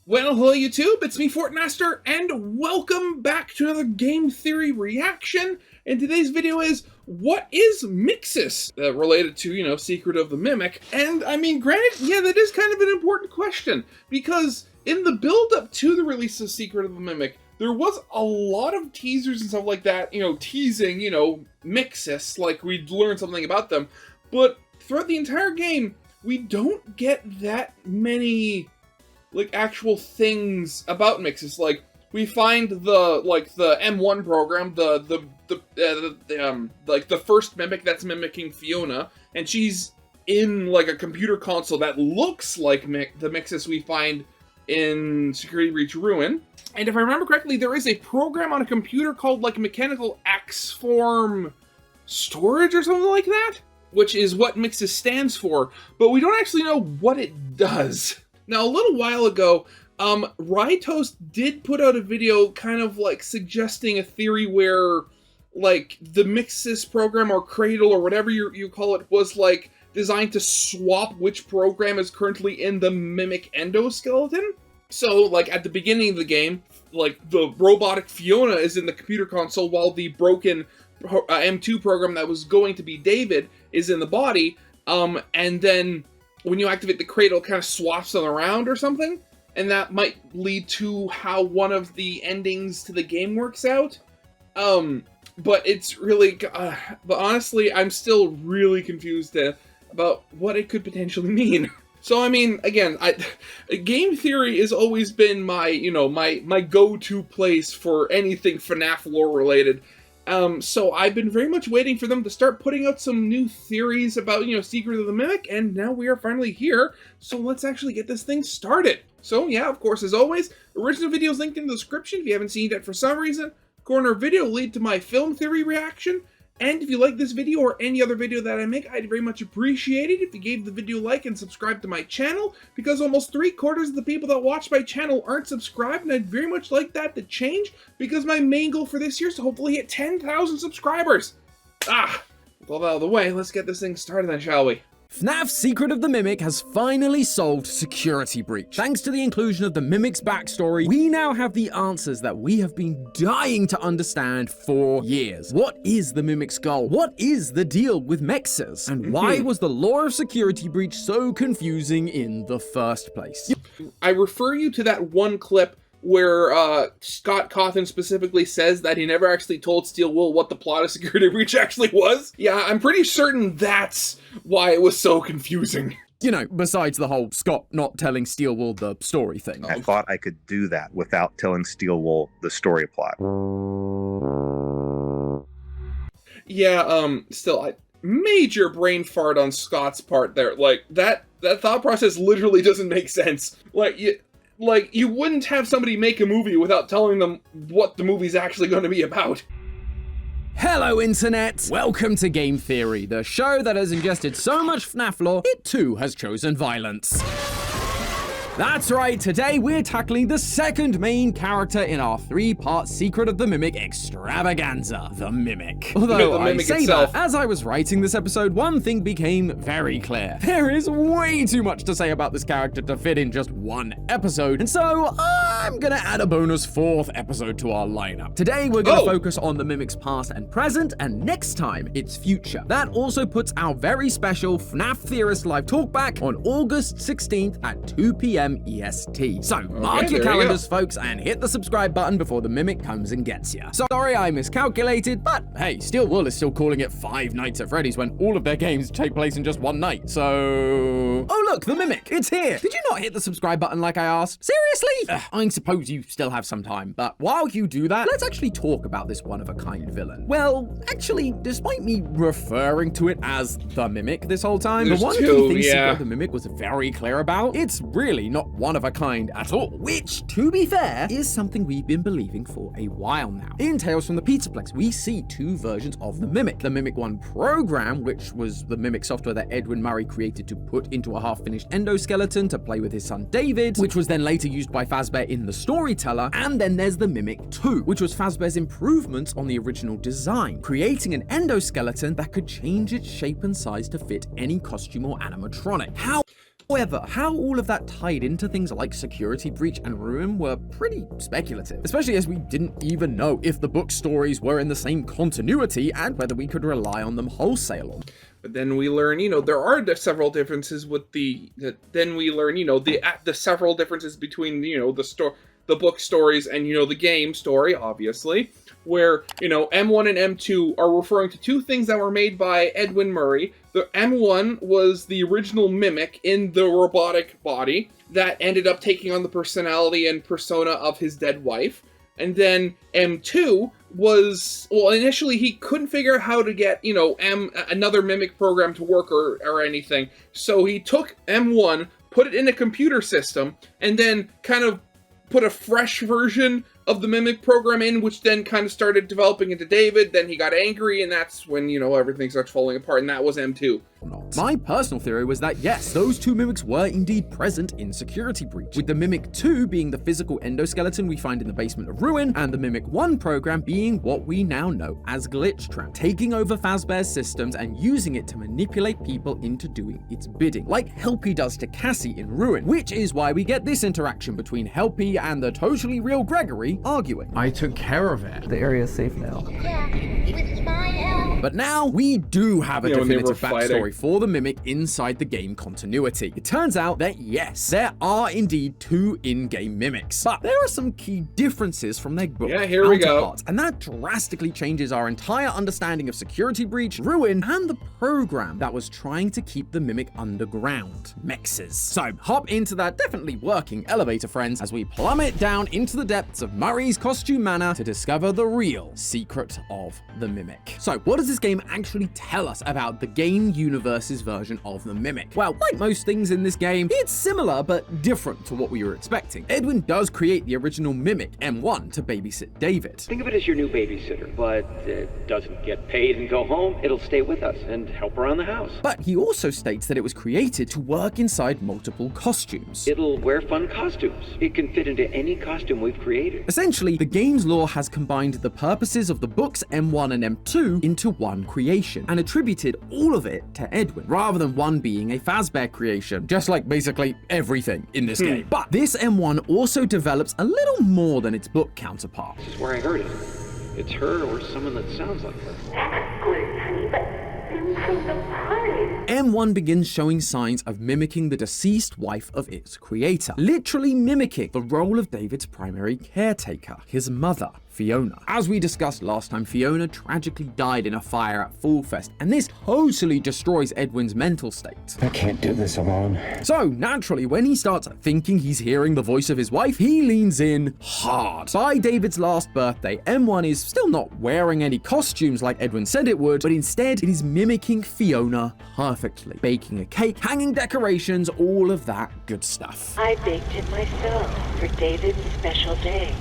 Well, hello YouTube, it's me Fortnaster, and welcome back to another game theory reaction. And today's video is, what is MXES? Related to, Secret of the Mimic. And I mean, granted, yeah, that is kind of an important question, because in the build-up to the release of Secret of the Mimic, there was a lot of teasers and stuff like that, teasing, MXES, like we'd learn something about them. But throughout the entire game, we don't get that many actual things about MXES. Like, we find the M1 program, the first mimic that's mimicking Fiona, and she's in a computer console that looks like the MXES we find in Security Breach Ruin. And if I remember correctly, there is a program on a computer called Mechanical X-Form Storage or something like that, which is what MXES stands for, but we don't actually know what it does. Now, a little while ago, Rytos did put out a video kind of suggesting a theory where the MXES program or Cradle or whatever you call it was designed to swap which program is currently in the Mimic endoskeleton. So at the beginning of the game, the robotic Fiona is in the computer console while the broken M2 program that was going to be David is in the body, and then when you activate the Cradle, it kind of swaps them around or something, and that might lead to how one of the endings to the game works out. But it's really, but honestly, I'm still really confused about what it could potentially mean. So, I mean, again, game theory has always been my, my go-to place for anything FNAF lore related. So I've been very much waiting for them to start putting out some new theories about, Secret of the Mimic, and now we are finally here, so let's actually get this thing started. So yeah, of course, as always, original video is linked in the description if you haven't seen it yet for some reason. Corner video will lead to my film theory reaction, and if you like this video or any other video that I make, I'd very much appreciate it if you gave the video a like and subscribe to my channel, because almost 3/4 of the people that watch my channel aren't subscribed, and I'd very much like that to change, because my main goal for this year is to hopefully hit 10,000 subscribers. With all that out of the way, let's get this thing started then, shall we? FNAF Secret of the Mimic has finally solved Security Breach. Thanks to the inclusion of the Mimic's backstory, we now have the answers that we have been dying to understand for years. What is the Mimic's goal? What is the deal with MXES? And why was the lore of Security Breach so confusing in the first place? I refer you to that one clip where Scott Cawthon specifically says that he never actually told Steel Wool what the plot of Security Breach actually was. Yeah, I'm pretty certain that's why it was so confusing. Besides the whole Scott not telling Steel Wool the story thing. I thought I could do that without telling Steel Wool the story plot. Yeah, still, major brain fart on Scott's part there. That thought process literally doesn't make sense. You wouldn't have somebody make a movie without telling them what the movie's actually going to be about. Hello, Internet! Welcome to Game Theory, the show that has ingested so much FNAF lore, it too has chosen violence. That's right, today we're tackling the second main character in our 3-part Secret of the Mimic extravaganza, the Mimic. Although the Mimic I say itself. that, as I was writing this episode, one thing became very clear. There is way too much to say about this character to fit in just one episode, and so I'm gonna add a bonus 4th episode to our lineup. Today we're gonna focus on the Mimic's past and present, and next time, its future. That also puts our very special FNAF Theorist Live Talkback on August 16th at 2 p.m. EST. So mark your calendars, folks, and hit the subscribe button before the Mimic comes and gets you. Sorry I miscalculated, but hey, Steel Wool is still calling it 5 Nights at Freddy's when all of their games take place in just one night, so... Oh look, the Mimic, it's here! Did you not hit the subscribe button like I asked? Seriously? I suppose you still have some time, but while you do that, let's actually talk about this one-of-a-kind villain. Well, actually, despite me referring to it as the Mimic this whole time, the one key thing Secret of the Mimic was very clear about, it's really not one of a kind at all, which, to be fair, is something we've been believing for a while now. In Tales from the Pizzaplex, we see 2 versions of the Mimic. The Mimic 1 program, which was the Mimic software that Edwin Murray created to put into a half-finished endoskeleton to play with his son David, which was then later used by Fazbear in The Storyteller, and then there's the Mimic 2, which was Fazbear's improvements on the original design, creating an endoskeleton that could change its shape and size to fit any costume or animatronic. How However, how all of that tied into things like Security Breach and Ruin were pretty speculative, especially as we didn't even know if the book stories were in the same continuity and whether we could rely on them wholesale. But then we learn, there are several differences with the several differences between, the book stories and, the game story, obviously, where, M1 and M2 are referring to two things that were made by Edwin Murray. The M1 was the original mimic in the robotic body that ended up taking on the personality and persona of his dead wife. And then M2 was, initially he couldn't figure out how to get, another mimic program to work or anything. So he took M1, put it in a computer system, and then kind of put a fresh version of the mimic program in, which then kind of started developing into David. Then he got angry, and that's when, everything starts falling apart, and that was M2. My personal theory was that yes, those two mimics were indeed present in Security Breach, with the Mimic 2 being the physical endoskeleton we find in the basement of Ruin, and the Mimic 1 program being what we now know as Glitchtrap, taking over Fazbear's systems and using it to manipulate people into doing its bidding, like Helpy does to Cassie in Ruin, which is why we get this interaction between Helpy and the totally real Gregory arguing. I took care of it. The area is safe now. Yeah, with my help. But now we do have a when they were definitive fighting. backstory for the Mimic inside the game continuity. It turns out that yes, there are indeed two in-game mimics, but there are some key differences from their book here we go. counterparts, and that drastically changes our entire understanding of Security Breach, Ruin, and the program that was trying to keep the Mimic underground, MXES. So hop into that definitely working elevator, friends, as we plummet down into the depths of Murray's costume manor to discover the real secret of the Mimic. So what does this game actually tell us about the game universe's version of the Mimic? Well, like most things in this game, it's similar but different to what we were expecting. Edwin does create the original Mimic, M1, to babysit David. Think of it as your new babysitter, but it doesn't get paid and go home. It'll stay with us and help around the house. But he also states that it was created to work inside multiple costumes. It'll wear fun costumes. It can fit into any costume we've created. Essentially, the game's lore has combined the purposes of the books M1 and M2 into one creation, and attributed all of it to Edwin, rather than one being a Fazbear creation, just like basically everything in this game. But this M1 also develops a little more than its book counterpart. This is where I heard it. It's her or someone that sounds like her. That's good, honey, but into the party. M1 begins showing signs of mimicking the deceased wife of its creator, literally mimicking the role of David's primary caretaker, his mother, Fiona. As we discussed last time, Fiona tragically died in a fire at Fall Fest, and this totally destroys Edwin's mental state. I can't do this alone. So naturally, when he starts thinking he's hearing the voice of his wife, he leans in hard. By David's last birthday, M1 is still not wearing any costumes like Edwin said it would, but instead it is mimicking Fiona perfectly, baking a cake, hanging decorations, all of that good stuff. I baked it myself for David's special day.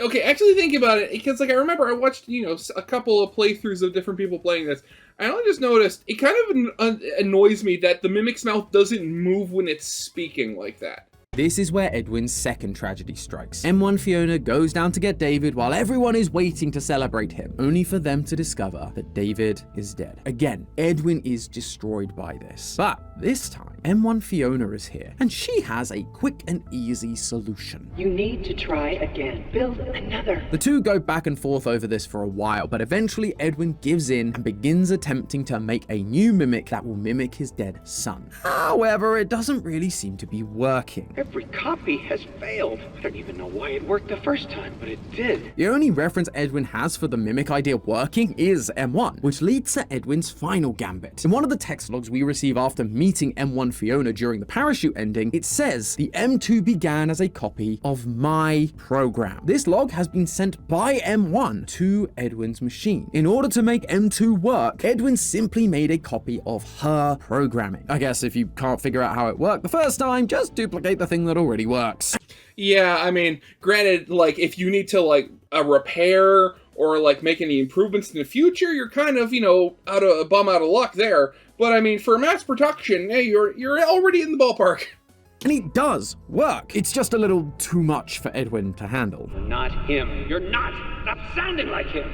Okay, actually think about it, because I remember I watched, a couple of playthroughs of different people playing this. I only just noticed, it kind of annoys me that the Mimic's mouth doesn't move when it's speaking like that. This is where Edwin's second tragedy strikes. M1 Fiona goes down to get David while everyone is waiting to celebrate him, only for them to discover that David is dead. Again, Edwin is destroyed by this. But this time, M1 Fiona is here, and she has a quick and easy solution. You need to try again. Build another. The two go back and forth over this for a while, but eventually Edwin gives in and begins attempting to make a new mimic that will mimic his dead son. However, it doesn't really seem to be working. Every copy has failed. I don't even know why it worked the first time, but it did. The only reference Edwin has for the mimic idea working is M1, which leads to Edwin's final gambit. In one of the text logs we receive after meeting M1 Fiona during the parachute ending, it says the M2 began as a copy of my program. This log has been sent by M1 to Edwin's machine. In order to make M2 work, Edwin simply made a copy of her programming. I guess if you can't figure out how it worked the first time, just duplicate the thing that already works. Yeah, I mean, granted, if you need to, repair or, make any improvements in the future, you're kind of, out of luck there. But, I mean, for mass production, hey, you're already in the ballpark. And it does work. It's just a little too much for Edwin to handle. Not him. You're not. Stop sounding like him.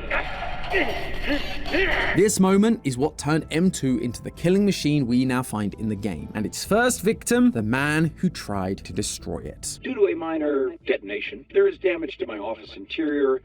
This moment is what turned M2 into the killing machine we now find in the game, and its first victim, the man who tried to destroy it. Due to a minor detonation, there is damage to my office interior.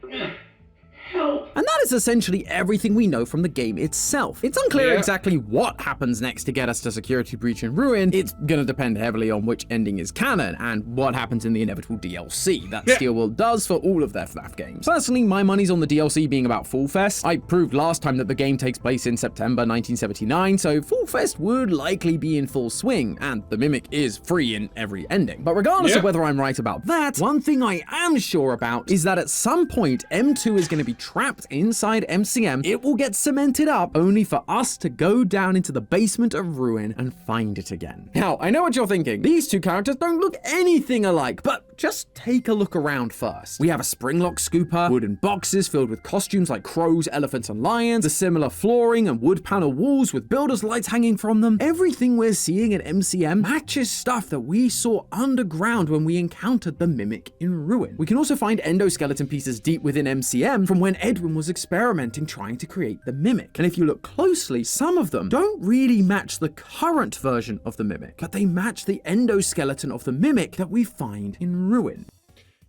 And that is essentially everything we know from the game itself. It's unclear exactly what happens next to get us to Security Breach and Ruin. It's gonna depend heavily on which ending is canon and what happens in the inevitable DLC that Steelworld does for all of their FNAF games. Personally, my money's on the DLC being about Fall Fest. I proved last time that the game takes place in September 1979, so Fall Fest would likely be in full swing, and the Mimic is free in every ending. But regardless of whether I'm right about that, one thing I am sure about is that at some point, M2 is gonna be trapped inside MCM. It will get cemented up only for us to go down into the basement of Ruin and find it again. Now, I know what you're thinking. These two characters don't look anything alike, but just take a look around first. We have a springlock scooper, wooden boxes filled with costumes like crows, elephants, and lions, the similar flooring and wood panel walls with builder's lights hanging from them. Everything we're seeing at MCM matches stuff that we saw underground when we encountered the Mimic in Ruin. We can also find endoskeleton pieces deep within MCM from when Edwin was experimenting trying to create the Mimic. And if you look closely, some of them don't really match the current version of the Mimic, but they match the endoskeleton of the Mimic that we find in Ruin.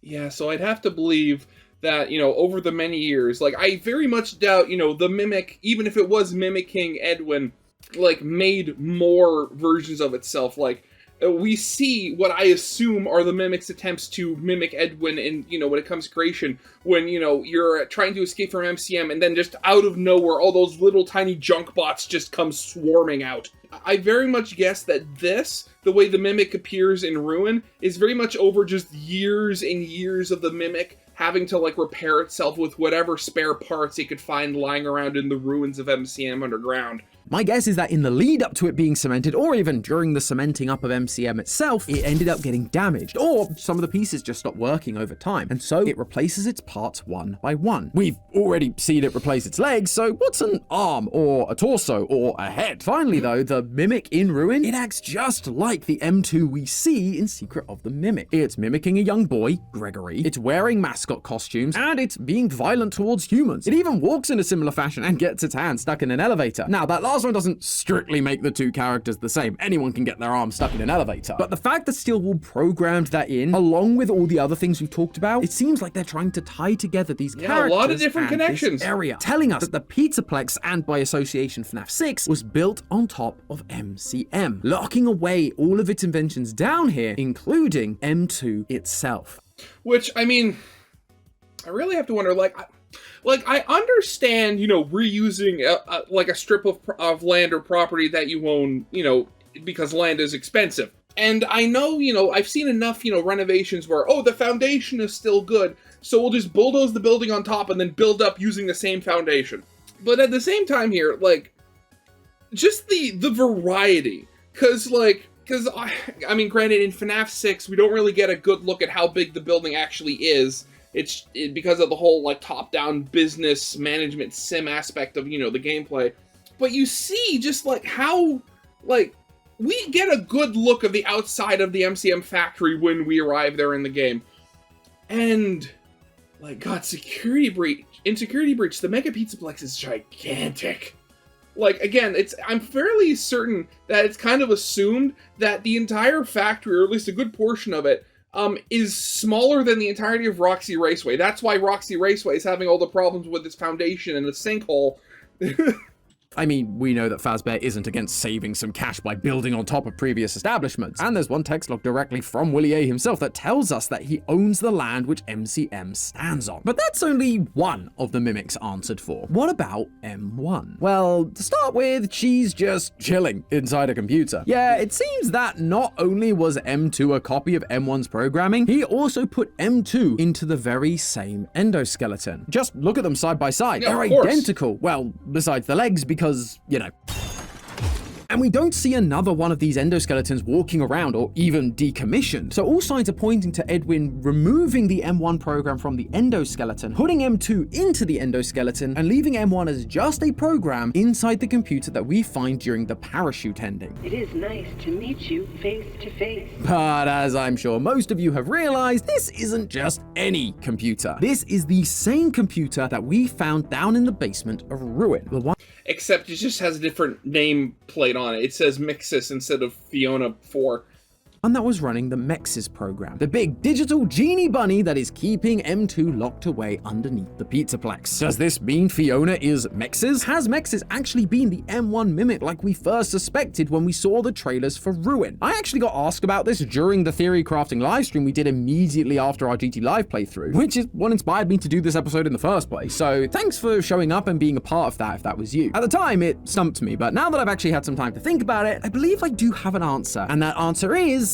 Yeah, so I'd have to believe that, over the many years, I very much doubt, the Mimic, even if it was mimicking Edwin, made more versions of itself. We see what I assume are the Mimic's attempts to mimic Edwin in, when it comes to creation, when, you're trying to escape from MCM and then just out of nowhere, all those little tiny junk bots just come swarming out. I very much guess that the way the Mimic appears in Ruin, is very much over just years and years of the Mimic having to, repair itself with whatever spare parts it could find lying around in the ruins of MCM underground. My guess is that in the lead up to it being cemented, or even during the cementing up of MCM itself, it ended up getting damaged, or some of the pieces just stopped working over time, and so it replaces its parts one by one. We've already seen it replace its legs, so what's an arm, or a torso, or a head? Finally though, the Mimic in Ruin, it acts just like the M2 we see in Secret of the Mimic. It's mimicking a young boy, Gregory, it's wearing mascot costumes, and it's being violent towards humans. It even walks in a similar fashion and gets its hand stuck in an elevator. Now, that last one doesn't strictly make the two characters the same. Anyone can get their arm stuck in an elevator. But the fact that Steelworld programmed that in, along with all the other things we've talked about, it seems like they're trying to tie together these characters a lot of different and connections. This area, telling us that the Pizzaplex, and by association FNAF 6, was built on top of MCM, locking away all of its inventions down here, including M2 itself. Which, I I really have to wonder, I understand, reusing a strip of land or property that you own, because land is expensive. And I know, I've seen enough, renovations where, the foundation is still good, so we'll just bulldoze the building on top and then build up using the same foundation. But at the same time here, just the variety. Because granted, in FNAF 6, we don't really get a good look at how big the building actually is. It's because of the whole, top-down business management sim aspect of, the gameplay. But you see just, how, we get a good look of the outside of the MCM factory when we arrive there in the game. And, God, Security Breach, the Mega Pizzaplex is gigantic. Again, I'm fairly certain that it's kind of assumed that the entire factory, or at least a good portion of it, is smaller than the entirety of Roxy Raceway. That's why Roxy Raceway is having all the problems with its foundation and the sinkhole. I mean, we know that Fazbear isn't against saving some cash by building on top of previous establishments, and there's one text log directly from Willie A himself that tells us that he owns the land which MCM stands on. But that's only one of the Mimics answered for. What about M1? Well, to start with, she's just chilling inside a computer. Yeah, it seems that not only was M2 a copy of M1's programming, he also put M2 into the very same endoskeleton. Just look at them side by side. Yeah, they're identical. Well, besides the legs, because, And we don't see another one of these endoskeletons walking around or even decommissioned. So all signs are pointing to Edwin removing the M1 program from the endoskeleton, putting M2 into the endoskeleton, and leaving M1 as just a program inside the computer that we find during the parachute ending. It is nice to meet you face to face. But as I'm sure most of you have realized, this isn't just any computer. This is the same computer that we found down in the basement of Ruin. The one Except it just has a different name plate on it. It says MXES instead of Fiona 4. that was running the MXES program, the big digital genie bunny that is keeping M2 locked away underneath the Pizzaplex. Does this mean Fiona is MXES? Has MXES actually been the M1 mimic like we first suspected when we saw the trailers for Ruin? I actually got asked about this during the theory crafting livestream we did immediately after our GT Live playthrough, which is what inspired me to do this episode in the first place. So thanks for showing up and being a part of that if that was you. At the time, it stumped me, but now that I've actually had some time to think about it, I believe I do have an answer, and that answer is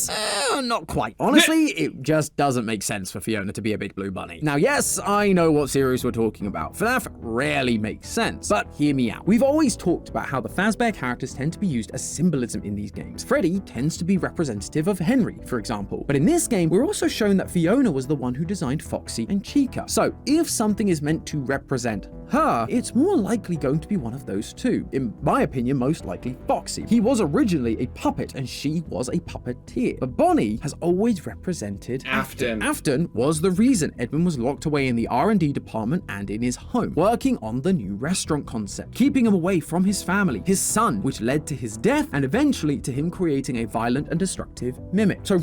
not quite. Honestly, it just doesn't make sense for Fiona to be a big blue bunny. Now, yes, I know what series we're talking about. FNAF rarely makes sense, but hear me out. We've always talked about how the Fazbear characters tend to be used as symbolism in these games. Freddy tends to be representative of Henry, for example. But in this game, we're also shown that Fiona was the one who designed Foxy and Chica. So if something is meant to represent her, it's more likely going to be one of those two. In my opinion, most likely Foxy. He was originally a puppet and she was a puppeteer. But Bonnie has always represented Afton. Afton was the reason Edwin was locked away in the R&D department and in his home, working on the new restaurant concept, keeping him away from his family, his son, which led to his death and eventually to him creating a violent and destructive mimic. So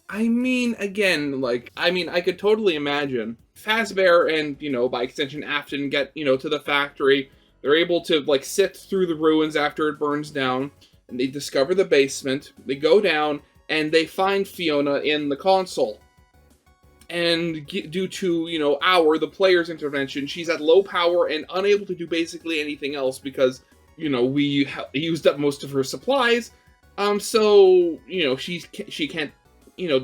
I mean, again, I could totally imagine Fazbear and, by extension Afton get, to the factory. They're able to, sift through the ruins after it burns down, and they discover the basement. They go down, and they find Fiona in the console. And due to, the player's intervention, she's at low power and unable to do basically anything else because, we used up most of her supplies. So, she can't,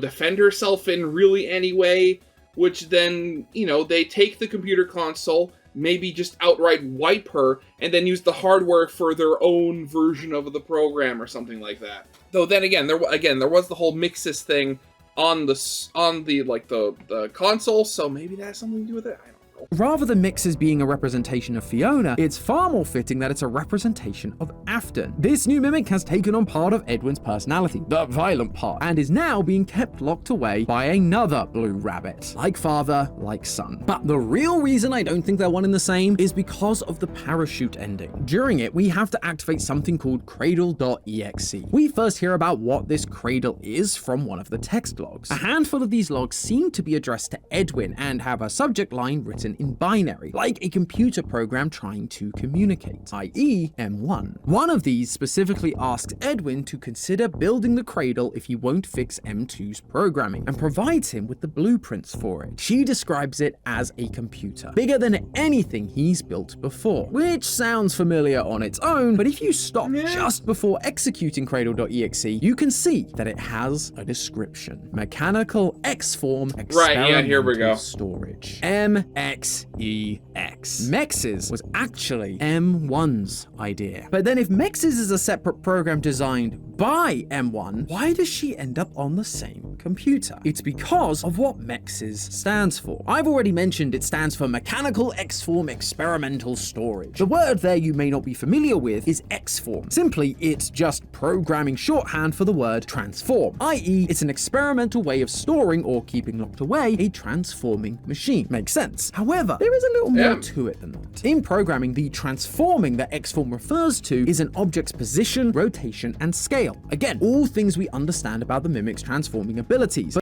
defend herself in really any way, which then, they take the computer console, maybe just outright wipe her, and then use the hardware for their own version of the program or something like that. Though then again, there was the whole MXES thing on the console, so maybe that has something to do with it. I don't know. rather than MXES being a representation of Fiona, it's far more fitting that it's a representation of Afton. This new mimic has taken on part of Edwin's personality, the violent part, and is now being kept locked away by another blue rabbit. Like father, like son. But the real reason I don't think they're one and the same is because of the parachute ending. During it, we have to activate something called cradle.exe. We first hear about what this cradle is from one of the text logs. A handful of these logs seem to be addressed to Edwin and have a subject line written in binary, like a computer program trying to communicate, i.e. M1. One of these specifically asks Edwin to consider building the cradle if he won't fix M2's programming, and provides him with the blueprints for it. She describes it as a computer, bigger than anything he's built before, which sounds familiar on its own, but if you stop just before executing cradle.exe, you can see that it has a description. Mechanical X-form experimental here we go. storage. MXES. MXES was actually M1's idea. But then if MXES is a separate program designed by M1, why does she end up on the same computer? It's because of what MXES stands for. I've already mentioned it stands for Mechanical X-form Experimental Storage. The word there you may not be familiar with is X-form. Simply, it's just programming shorthand for the word transform, i.e. it's an experimental way of storing or keeping locked away a transforming machine. Makes sense. However, there is a little more to it than that. In programming, the transforming that X-form refers to is an object's position, rotation, and scale. Again, all things we understand about the mimic's transforming abilities.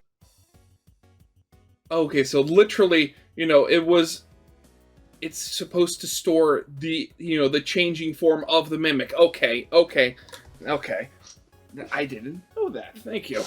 Okay, so literally, it's supposed to store the changing form of the mimic. Okay. I didn't know that. Thank you.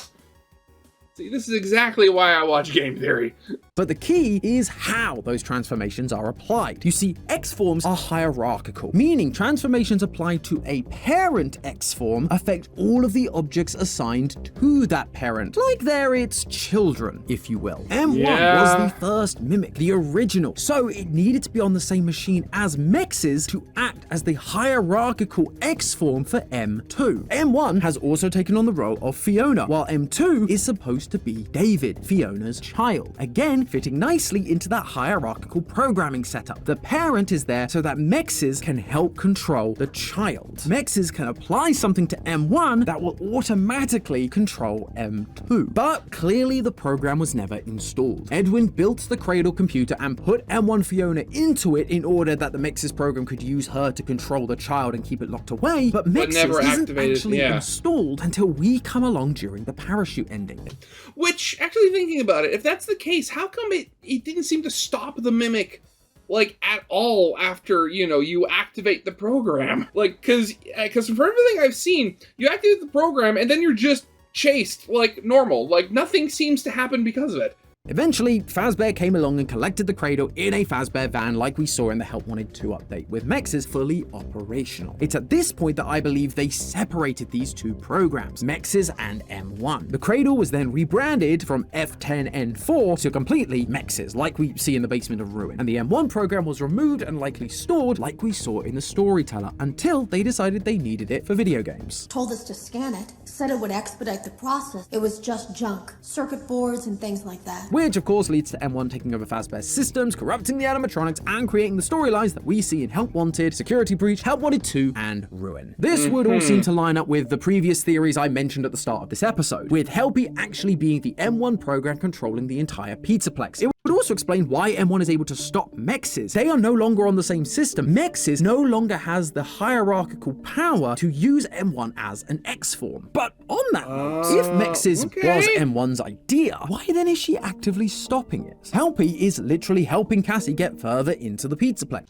See, this is exactly why I watch game theory. But the key is how those transformations are applied. You see, X forms are hierarchical, meaning transformations applied to a parent X form affect all of the objects assigned to that parent, like they're its children, if you will. M1 was the first mimic, the original, so it needed to be on the same machine as MXES to act as the hierarchical X form for M2. M1 has also taken on the role of Fiona, while M2 is supposed to be David, Fiona's child, again fitting nicely into that hierarchical programming setup. The parent is there so that MXES can help control the child. MXES can apply something to M1 that will automatically control M2. But clearly the program was never installed. Edwin built the Cradle computer and put M1 Fiona into it in order that the MXES program could use her to control the child and keep it locked away, but MXES isn't actually installed until we come along during the parachute ending. Which, actually thinking about it, if that's the case, how come it didn't seem to stop the mimic, like, at all after, you know, you activate the program? Like, because from everything I've seen, you activate the program and then you're just chased like normal. Like, nothing seems to happen because of it. Eventually, Fazbear came along and collected the Cradle in a Fazbear van like we saw in the Help Wanted 2 update, with MXES fully operational. It's at this point that I believe they separated these two programs, MXES and M1. The Cradle was then rebranded from F10N4 to completely MXES, like we see in the basement of Ruin, and the M1 program was removed and likely stored like we saw in the Storyteller, until they decided they needed it for video games. Told us to scan it, said it would expedite the process. It was just junk, circuit boards and things like that. Which of course leads to M1 taking over Fazbear's systems, corrupting the animatronics, and creating the storylines that we see in Help Wanted, Security Breach, Help Wanted 2, and Ruin. This would all seem to line up with the previous theories I mentioned at the start of this episode, with Helpy actually being the M1 program controlling the entire Pizzaplex. It would also explain why M1 is able to stop MXES. They are no longer on the same system. MXES no longer has the hierarchical power to use M1 as an X form. But on that note, if MXES was M1's idea, why then is she actively stopping it? Helpy is literally helping Cassie get further into the Pizzaplex.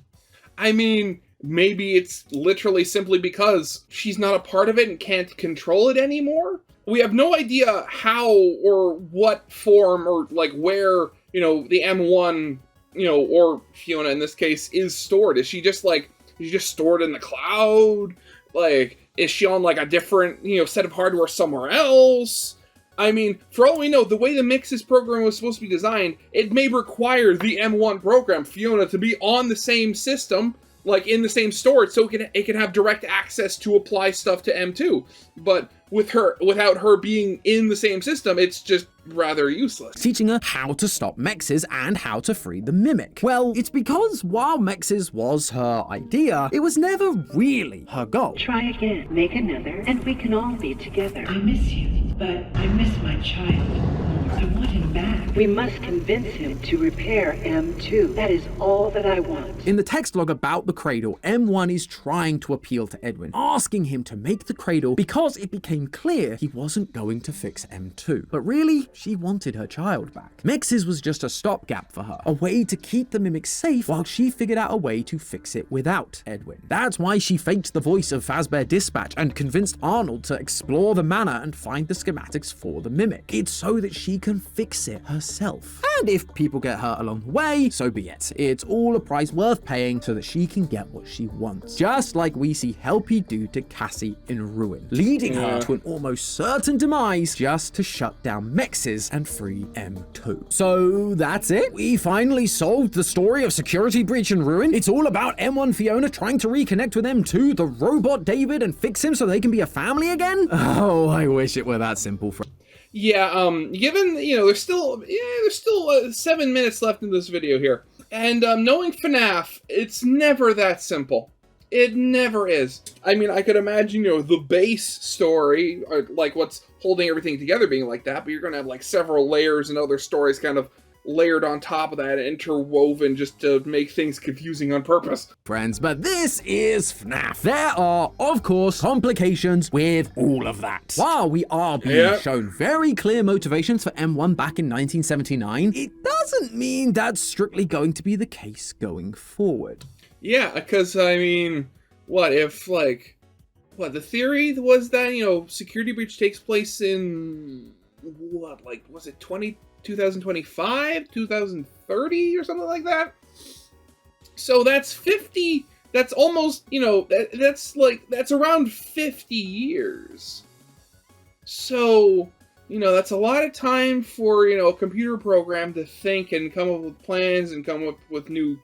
I mean, maybe it's literally simply because she's not a part of it and can't control it anymore? We have no idea how or what form or like where, you know, the M1, you know, or Fiona in this case, is stored. Is she just stored in the cloud? Like, is she on like a different, you know, set of hardware somewhere else? I mean, for all we know, the way the MXES program was supposed to be designed, it may require the M1 program, Fiona, to be on the same system, like in the same storage, so it can have direct access to apply stuff to M2. But without her being in the same system, it's just rather useless. Teaching her how to stop MXES and how to free the Mimic. Well, it's because while MXES was her idea, it was never really her goal. Try again, make another, and we can all be together. I miss you, but I miss my child. I want him back. We must convince him to repair M2. That is all that I want. In the text log about the Cradle, M1 is trying to appeal to Edwin, asking him to make the Cradle because it became clear he wasn't going to fix M2. But really, she wanted her child back. MXES was just a stopgap for her, a way to keep the Mimic safe while she figured out a way to fix it without Edwin. That's why she faked the voice of Fazbear Dispatch and convinced Arnold to explore the manor and find the schematics for the Mimic. It's so that she can fix it herself. And if people get hurt along the way, so be it. It's all a price worth paying so that she can get what she wants. Just like we see Helpy do to Cassie in Ruin, leading her to an almost certain demise just to shut down MXES and free M2. So that's it. We finally solved the story of Security Breach and Ruin. It's all about M1 Fiona trying to reconnect with M2, the robot David, and fix him so they can be a family again? Oh, I wish it were that simple. Yeah, given, you know, there's still 7 minutes left in this video here. And knowing FNAF, it's never that simple. It never is. I mean, I could imagine, you know, the base story, or like what's holding everything together being like that, but you're going to have like several layers and other stories kind of layered on top of that, interwoven just to make things confusing on purpose. Friends, but this is FNAF. There are, of course, complications with all of that. While we are being shown very clear motivations for M1 back in 1979, it doesn't mean that's strictly going to be the case going forward. Yeah, because, I mean, what if, like, the theory was that, you know, Security Breach takes place in what, like, was it 2025, 2030 or something like that? So that's 50, that's almost, you know, that's around 50 years. So, you know, that's a lot of time for, you know, a computer program to think and come up with plans and come up with new,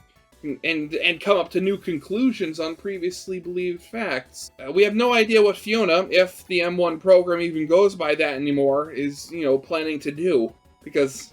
and come up to new conclusions on previously believed facts. We have no idea what Fiona, if the M1 program even goes by that anymore, is, you know, planning to do, because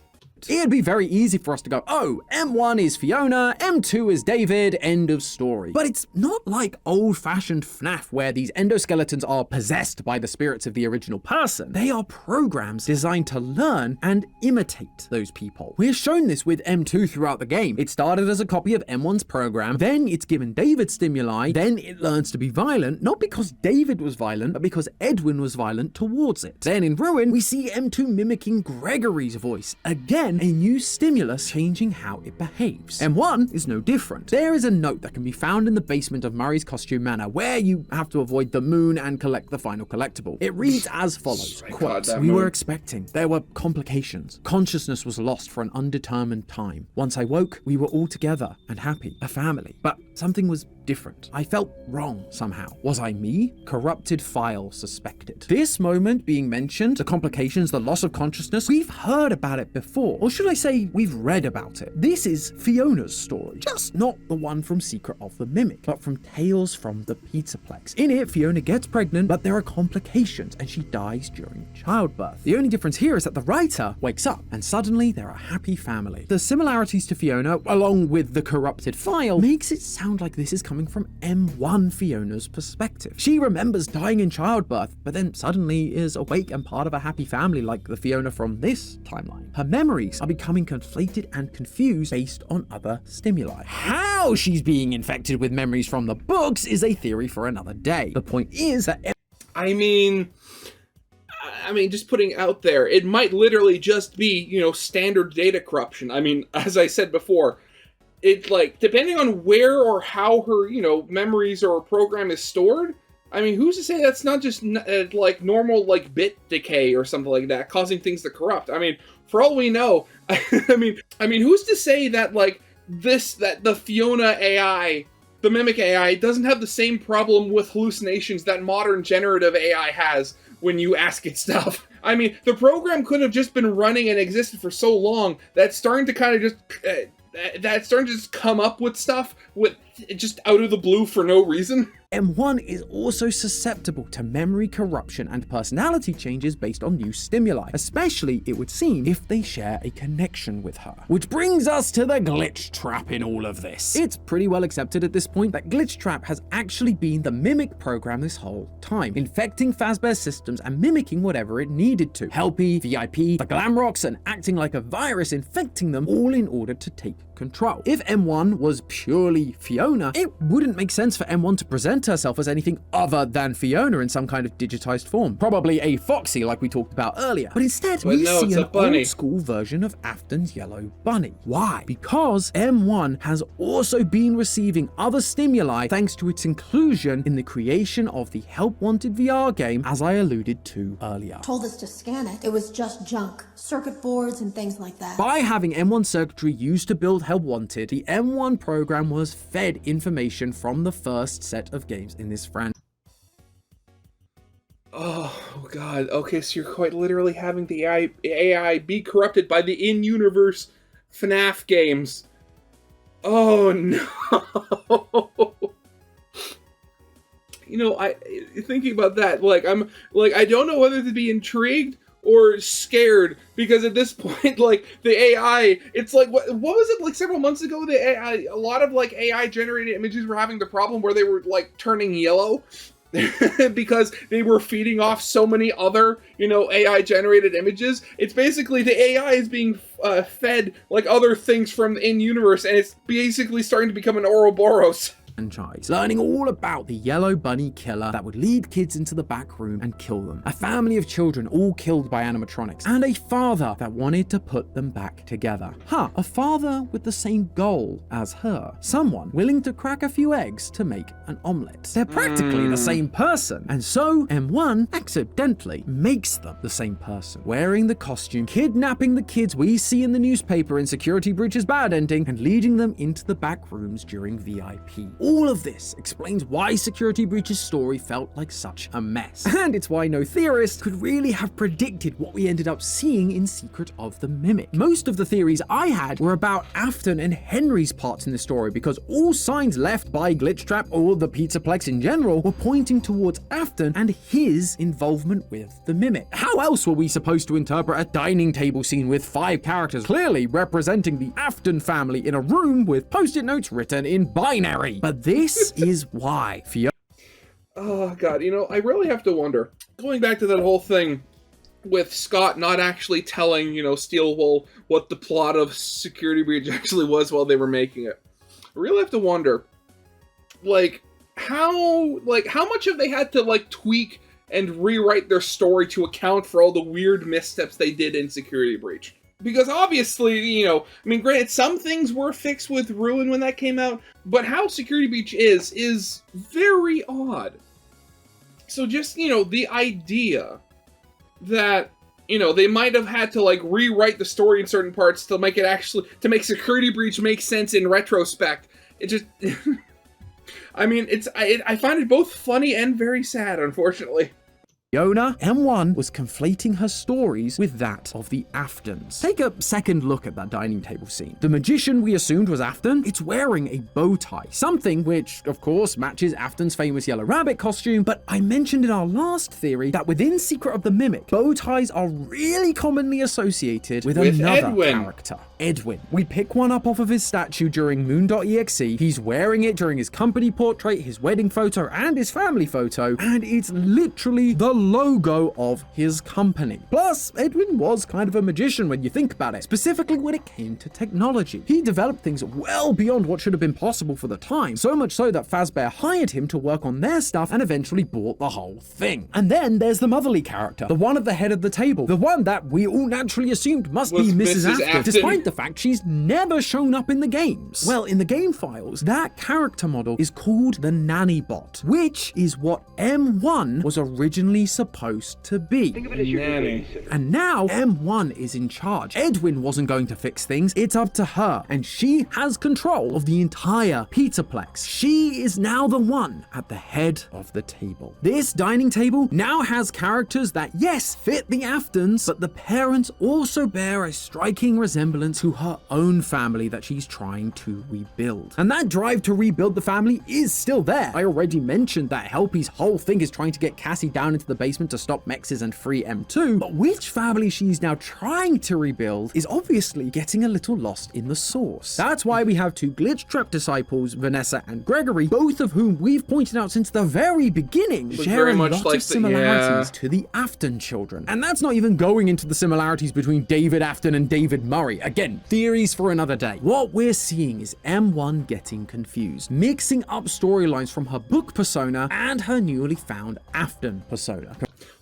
it'd be very easy for us to go, oh, M1 is Fiona, M2 is David, end of story. But it's not like old-fashioned FNAF where these endoskeletons are possessed by the spirits of the original person. They are programs designed to learn and imitate those people. We're shown this with M2 throughout the game. It started as a copy of M1's program, then it's given David stimuli, then it learns to be violent, not because David was violent, but because Edwin was violent towards it. Then in Ruin, we see M2 mimicking Gregory's voice. Again, a new stimulus changing how it behaves. M1 is no different. There is a note that can be found in the basement of Murray's Costume Manor where you have to avoid the moon and collect the final collectible. It reads as follows, quote, "We were expecting. There were complications. Consciousness was lost for an undetermined time. Once I woke, we were all together and happy, a family. But something was different. I felt wrong somehow. Was I me? Corrupted file suspected." This moment being mentioned, the complications, the loss of consciousness, we've heard about it before. Or should I say we've read about it. This is Fiona's story, just not the one from Secret of the Mimic, but from Tales from the Pizzaplex. In it, Fiona gets pregnant, but there are complications and she dies during childbirth. The only difference here is that the writer wakes up and suddenly they're a happy family. The similarities to Fiona, along with the corrupted file, makes it sound like this is coming from M1 Fiona's perspective. She remembers dying in childbirth, but then suddenly is awake and part of a happy family like the Fiona from this timeline. Her memories are becoming conflated and confused based on other stimuli. How she's being infected with memories from the books is a theory for another day. The point is that I mean, just putting out there, it might literally just be, you know, standard data corruption. I mean, as I said before, it, like, depending on where or how her, you know, memories or program is stored, I mean, who's to say that's not just, like, normal, like, bit decay or something like that, causing things to corrupt? I mean, for all we know, I mean, who's to say that, like, that the Fiona AI, the Mimic AI, doesn't have the same problem with hallucinations that modern generative AI has when you ask it stuff? I mean, the program could have just been running and existed for so long that it's starting to kind of just... that's starting to just come up with stuff with just out of the blue for no reason. M1 is also susceptible to memory corruption and personality changes based on new stimuli, especially, it would seem, if they share a connection with her. Which brings us to the glitch trap in all of this. It's pretty well accepted at this point that glitch trap has actually been the Mimic program this whole time, infecting Fazbear's systems and mimicking whatever it needed to. Helpy, VIP, the Glamrocks, and acting like a virus, infecting them all in order to take control. If M1 was purely Fiona, it wouldn't make sense for M1 to present herself as anything other than Fiona in some kind of digitized form. Probably a Foxy like we talked about earlier. But instead, we see an old school version of Afton's yellow bunny. Why? Because M1 has also been receiving other stimuli thanks to its inclusion in the creation of the Help Wanted VR game, as I alluded to earlier. Told us to scan it. It was just junk. Circuit boards and things like that. By having M1 circuitry used to build Help Wanted, the M1 program was fed information from the first set of games in this franchise. Oh god, okay, so you're quite literally having the AI be corrupted by the in-universe FNAF games. Oh no. You know, thinking about that, like, I don't know whether to be intrigued or scared, because at this point, like, the AI, it's like, what was it, like, several months ago, the AI, a lot of, like, AI-generated images were having the problem where they were, like, turning yellow, because they were feeding off so many other, you know, AI-generated images. It's basically, the AI is being fed, like, other things from in-universe, and it's basically starting to become an Ouroboros. franchise, learning all about the yellow bunny killer that would lead kids into the back room and kill them, a family of children all killed by animatronics, and a father that wanted to put them back together. A father with the same goal as her, someone willing to crack a few eggs to make an omelette. They're practically the same person, and so M1 accidentally makes them the same person, wearing the costume, kidnapping the kids we see in the newspaper in Security Breach's bad ending, and leading them into the back rooms during VIP. All of this explains why Security Breach's story felt like such a mess, and it's why no theorist could really have predicted what we ended up seeing in Secret of the Mimic. Most of the theories I had were about Afton and Henry's parts in the story, because all signs left by Glitchtrap or the Pizzaplex in general were pointing towards Afton and his involvement with the Mimic. How else were we supposed to interpret a dining table scene with 5 characters clearly representing the Afton family in a room with post-it notes written in binary? But this is why Fiona... Oh god, I really have to wonder. Going back to that whole thing with Scott not actually telling, Steelwool what the plot of Security Breach actually was while they were making it. I really have to wonder, how much have they had to, tweak and rewrite their story to account for all the weird missteps they did in Security Breach? Because obviously, granted, some things were fixed with Ruin when that came out, but how Security Breach is very odd. So just, the idea that, they might have had to, rewrite the story in certain parts to make Security Breach make sense in retrospect. It just... I find it both funny and very sad, unfortunately. Fiona, M1 was conflating her stories with that of the Aftons. Take a second look at that dining table scene. The magician we assumed was Afton, it's wearing a bow tie, something which, of course, matches Afton's famous Yellow Rabbit costume, but I mentioned in our last theory that within Secret of the Mimic, bow ties are really commonly associated with another character. Edwin. We pick one up off of his statue during Moon.exe, he's wearing it during his company portrait, his wedding photo, and his family photo, and it's literally the logo of his company. Plus, Edwin was kind of a magician when you think about it, specifically when it came to technology. He developed things well beyond what should have been possible for the time, so much so that Fazbear hired him to work on their stuff and eventually bought the whole thing. And then there's the motherly character, the one at the head of the table, the one that we all naturally assumed must be Mrs. Afton, despite the fact she's never shown up in the games. Well, in the game files, that character model is called the Nanny Bot, which is what M1 was originally supposed to be. Think of it as your babysitter. And now M1 is in charge. Edwin wasn't going to fix things, it's up to her, and she has control of the entire Pizzaplex. She is now the one at the head of the table. This dining table now has characters that, yes, fit the Aftons, but the parents also bear a striking resemblance to her own family that she's trying to rebuild. And that drive to rebuild the family is still there. I already mentioned that Helpy's whole thing is trying to get Cassie down into the basement to stop MXES and free M2, but which family she's now trying to rebuild is obviously getting a little lost in the source. That's why we have 2 Glitchtrap disciples, Vanessa and Gregory, both of whom we've pointed out since the very beginning, sharing lots of similarities to the Afton children. And that's not even going into the similarities between David Afton and David Murray. Again, theories for another day. What we're seeing is M1 getting confused, mixing up storylines from her book persona and her newly found Afton persona.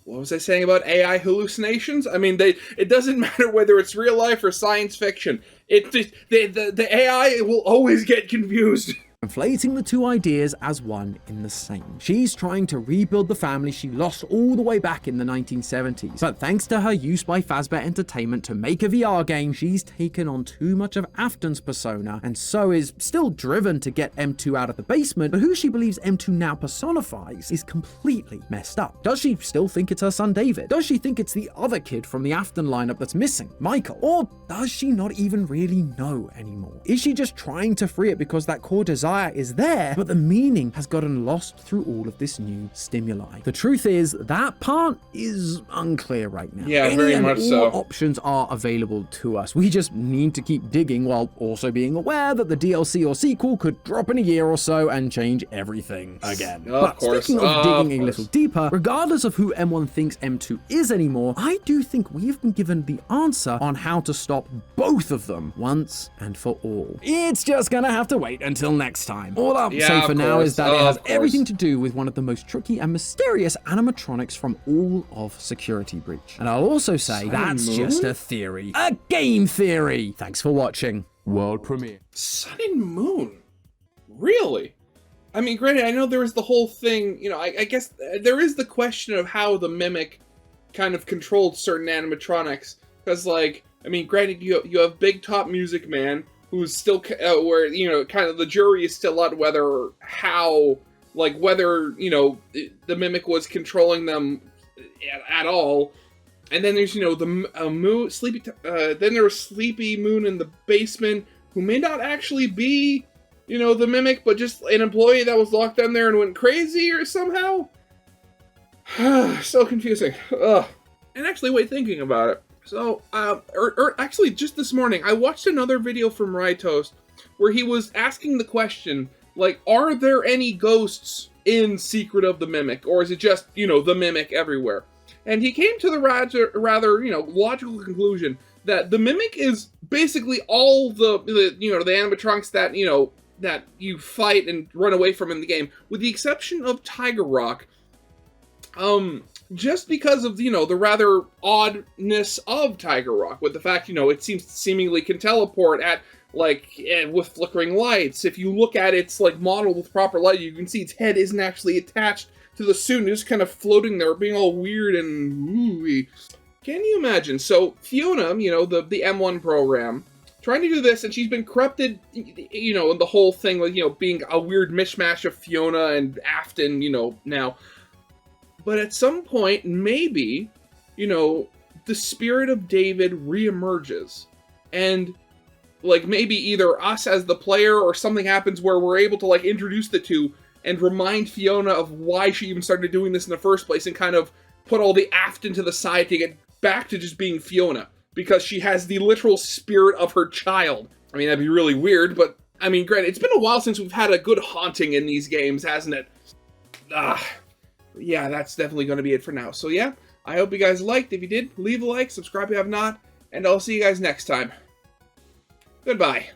What was I saying about AI hallucinations? It doesn't matter whether it's real life or science fiction. The AI will always get confused. Conflating the 2 ideas as one in the same. She's trying to rebuild the family she lost all the way back in the 1970s, but thanks to her use by Fazbear Entertainment to make a VR game, she's taken on too much of Afton's persona, and so is still driven to get M2 out of the basement, but who she believes M2 now personifies is completely messed up. Does she still think it's her son David? Does she think it's the other kid from the Afton lineup that's missing, Michael? Or does she not even really know anymore? Is she just trying to free it because that core desire is there, but the meaning has gotten lost through all of this new stimuli? The truth is, that part is unclear right now. Yeah, very much so. All options are available to us. We just need to keep digging while also being aware that the DLC or sequel could drop in a year or so and change everything again. But speaking of digging a little deeper, regardless of who M1 thinks M2 is anymore, I do think we've been given the answer on how to stop both of them once and for all. It's just gonna have to wait until next next time. All I'll Yeah, say of for now course. is that it has Of course. everything to do with one of the most tricky and mysterious animatronics from all of Security Breach. And I'll also say that's just a theory. A game theory! Thanks for watching. World premiere. Sun and Moon? Really? I mean, granted, I know there was the whole thing, you know, I guess there is the question of how the Mimic kind of controlled certain animatronics. Because, like, I mean, granted, you have Big Top Music Man, who's still, where, you know, kind of the jury is still on whether, how, like, whether, you know, the Mimic was controlling them at all. And then there's, you know, the Moon, then there was Sleepy Moon in the basement, who may not actually be, you know, the Mimic, but just an employee that was locked down there and went crazy or somehow. So confusing. Ugh. And actually, wait, thinking about it. So, actually, just this morning, I watched another video from Rytoast where he was asking the question, like, are there any ghosts in Secret of the Mimic? Or is it just, you know, the Mimic everywhere? And he came to the rather, you know, logical conclusion that the Mimic is basically all the you know, the animatronics that, you know, that you fight and run away from in the game, with the exception of Tiger Rock. Just because of, you know, the rather oddness of Tiger Rock, with the fact, you know, it seemingly can teleport at, like, with flickering lights. If you look at its, like, model with proper light, you can see its head isn't actually attached to the suit, and it's kind of floating there, being all weird and ooey. Can you imagine? So, Fiona, you know, the M1 program, trying to do this, and she's been corrupted, you know, in the whole thing with, you know, being a weird mishmash of Fiona and Afton, you know, now. But at some point, maybe, you know, the spirit of David reemerges. And, like, maybe either us as the player or something happens where we're able to, like, introduce the two and remind Fiona of why she even started doing this in the first place, and kind of put all the Afton to the side to get back to just being Fiona, because she has the literal spirit of her child. I mean, that'd be really weird, but, I mean, granted, it's been a while since we've had a good haunting in these games, hasn't it? Yeah, that's definitely going to be it for now. So yeah, I hope you guys liked. If you did, leave a like, subscribe if you have not, and I'll see you guys next time. Goodbye.